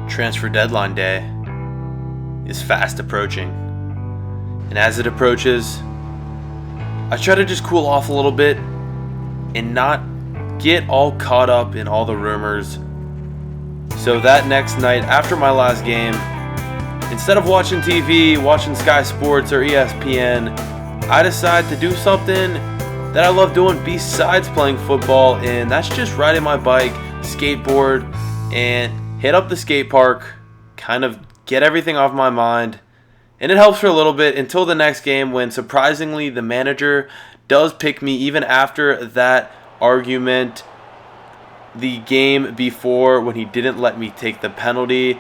Transfer deadline day is fast approaching. And as it approaches, I try to just cool off a little bit and not get all caught up in all the rumors. So that next night after my last game, instead of watching TV, watching Sky Sports or ESPN, I decide to do something that I love doing besides playing football, and that's just riding my bike, skateboard, and hit up the skate park, kind of get everything off my mind. And it helps for a little bit until the next game when surprisingly the manager does pick me even after that argument the game before when he didn't let me take the penalty.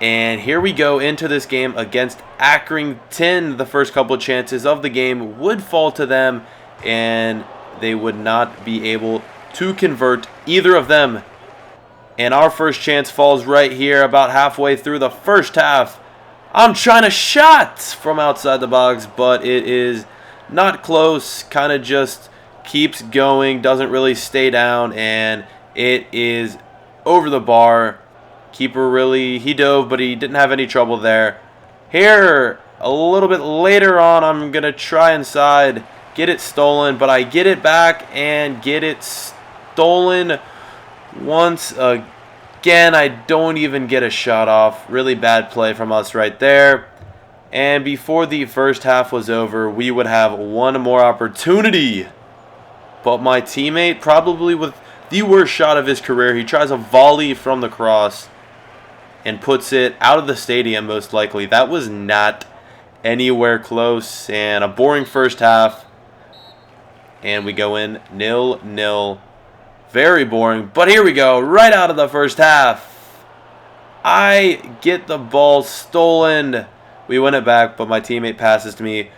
And here we go into this game against Accrington. The first couple of chances of the game would fall to them, and they would not be able to convert either of them. And our first chance falls right here about halfway through the first half. I'm trying to shot from outside the box, but it is not close. Kind of just keeps going, doesn't really stay down, and it is over the bar. Keeper he dove, but he didn't have any trouble there. Here, a little bit later on, I'm going to try inside, get it stolen, but I get it back and get it stolen once again. I don't even get a shot off. Really bad play from us right there. And before the first half was over, we would have one more opportunity. But my teammate, probably with the worst shot of his career, he tries a volley from the cross and puts it out of the stadium most likely. That was not anywhere close, and a boring first half. And we go in 0-0. Very boring, but here we go, right out of the first half. I get the ball stolen. We win it back, but my teammate passes to me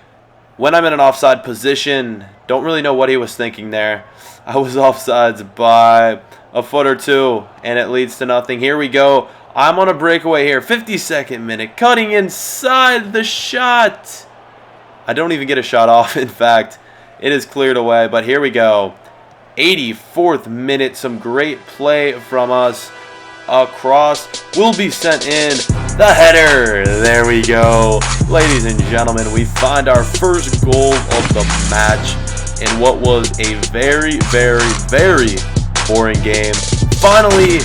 when I'm in an offside position. Don't really know what he was thinking there. I was offsides by a foot or two, and it leads to nothing. Here we go. I'm on a breakaway here. 52nd minute. Cutting inside the shot. I don't even get a shot off. In fact, it is cleared away, but here we go. 84th minute. Some great play from us. A cross will be sent in. The header. There we go. Ladies and gentlemen, we find our first goal of the match in what was a very, very, very boring game. Finally,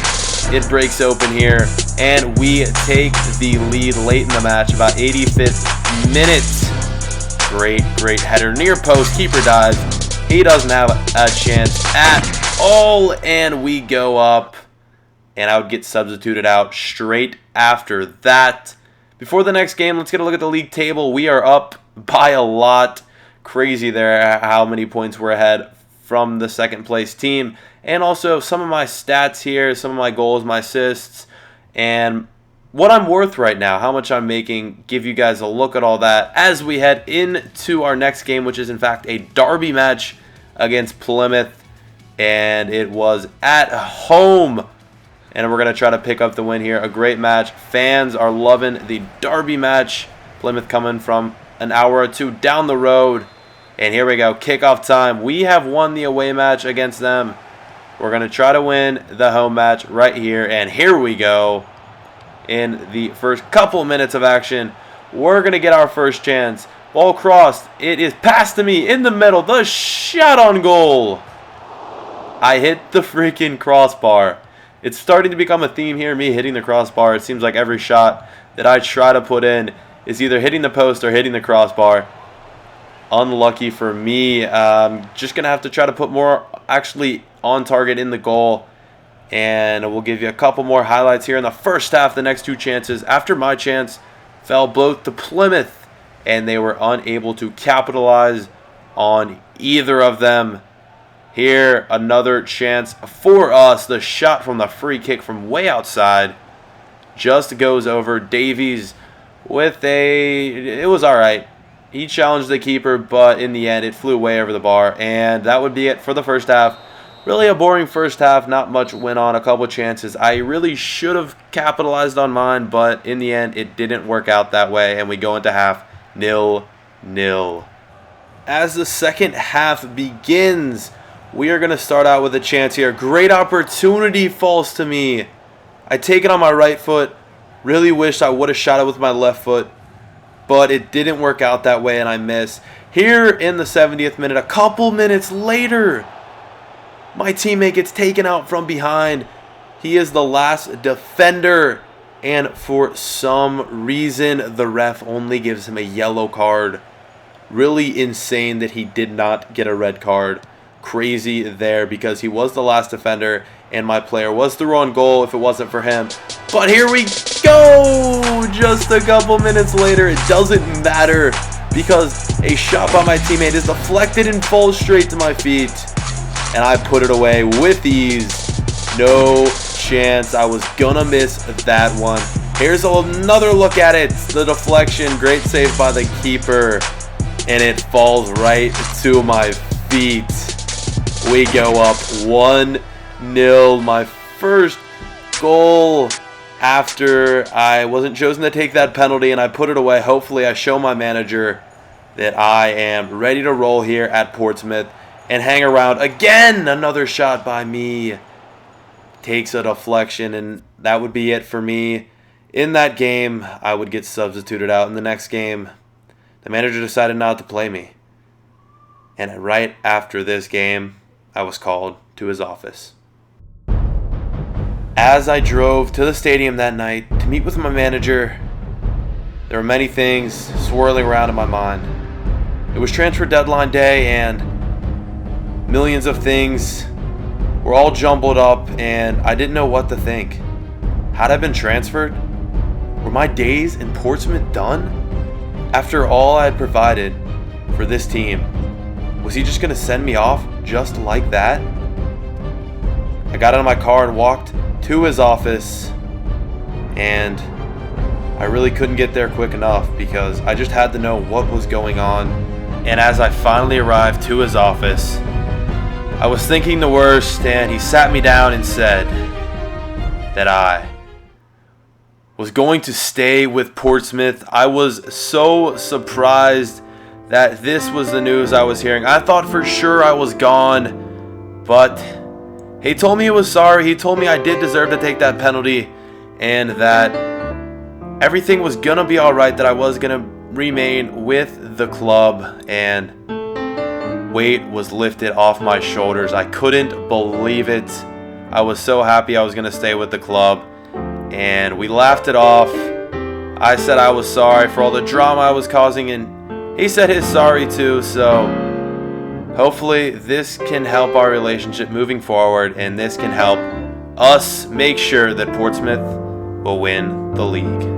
it breaks open here, and we take the lead late in the match, about 85th minute. Great header near post. Keeper dives. He doesn't have a chance at all, and we go up. And I would get substituted out straight after that. Before the next game, let's get a look at the league table. We are up by a lot. Crazy there how many points we're ahead from the second place team. And also some of my stats here, some of my goals, my assists, and what I'm worth right now, how much I'm making. Give you guys a look at all that as we head into our next game, which is in fact a derby match against Plymouth. And it was at home. And we're going to try to pick up the win here. A great match. Fans are loving the derby match. Plymouth coming from an hour or two down the road. And here we go. Kickoff time. We have won the away match against them. We're going to try to win the home match right here. And here we go. In the first couple minutes of action, we're going to get our first chance. Ball crossed. It is passed to me in the middle. The shot on goal. I hit the freaking crossbar. It's starting to become a theme here, me hitting the crossbar. It seems like every shot that I try to put in is either hitting the post or hitting the crossbar. Unlucky for me. Just going to have to try to put more actually on target in the goal. And we'll give you a couple more highlights here in the first half. The next two chances after my chance fell both to Plymouth, and they were unable to capitalize on either of them. Here, another chance for us. The shot from the free kick from way outside just goes over. Davies with it was all right. He challenged the keeper, but in the end, it flew way over the bar. And that would be it for the first half. Really a boring first half. Not much went on. A couple chances. I really should have capitalized on mine, but in the end, it didn't work out that way. And we go into half 0-0. As the second half begins, we are going to start out with a chance here. Great opportunity falls to me. I take it on my right foot. Really wish I would have shot it with my left foot, but it didn't work out that way and I miss. Here in the 70th minute, a couple minutes later, my teammate gets taken out from behind. He is the last defender, and for some reason, the ref only gives him a yellow card. Really insane that he did not get a red card. Crazy there, because he was the last defender and my player was through on goal if it wasn't for him. But here we go! Just a couple minutes later, it doesn't matter because a shot by my teammate is deflected and falls straight to my feet. And I put it away with ease. No chance I was gonna miss that one. Here's another look at it. The deflection, great save by the keeper. And it falls right to my feet. We go up 1-0. My first goal after I wasn't chosen to take that penalty, and I put it away. Hopefully I show my manager that I am ready to roll here at Portsmouth and hang around. Again, another shot by me. Takes a deflection, and that would be it for me. In that game, I would get substituted out. In the next game, the manager decided not to play me. And right after this game, I was called to his office. As I drove to the stadium that night to meet with my manager, there were many things swirling around in my mind. It was transfer deadline day, and millions of things were all jumbled up, and I didn't know what to think. Had I been transferred? Were my days in Portsmouth done? After all I had provided for this team, was he just going to send me off just like that? I got out of my car and walked to his office, and I really couldn't get there quick enough because I just had to know what was going on. And as I finally arrived to his office, I was thinking the worst, and he sat me down and said that I was going to stay with Portsmouth. I was so surprised that this was the news I was hearing. I thought for sure I was gone, but he told me he was sorry. He told me I did deserve to take that penalty and that everything was going to be all right, that I was going to remain with the club, and weight was lifted off my shoulders. I couldn't believe it. I was so happy I was going to stay with the club, and we laughed it off. I said I was sorry for all the drama I was causing, and he said his sorry too. So hopefully this can help our relationship moving forward, and this can help us make sure that Portsmouth will win the league.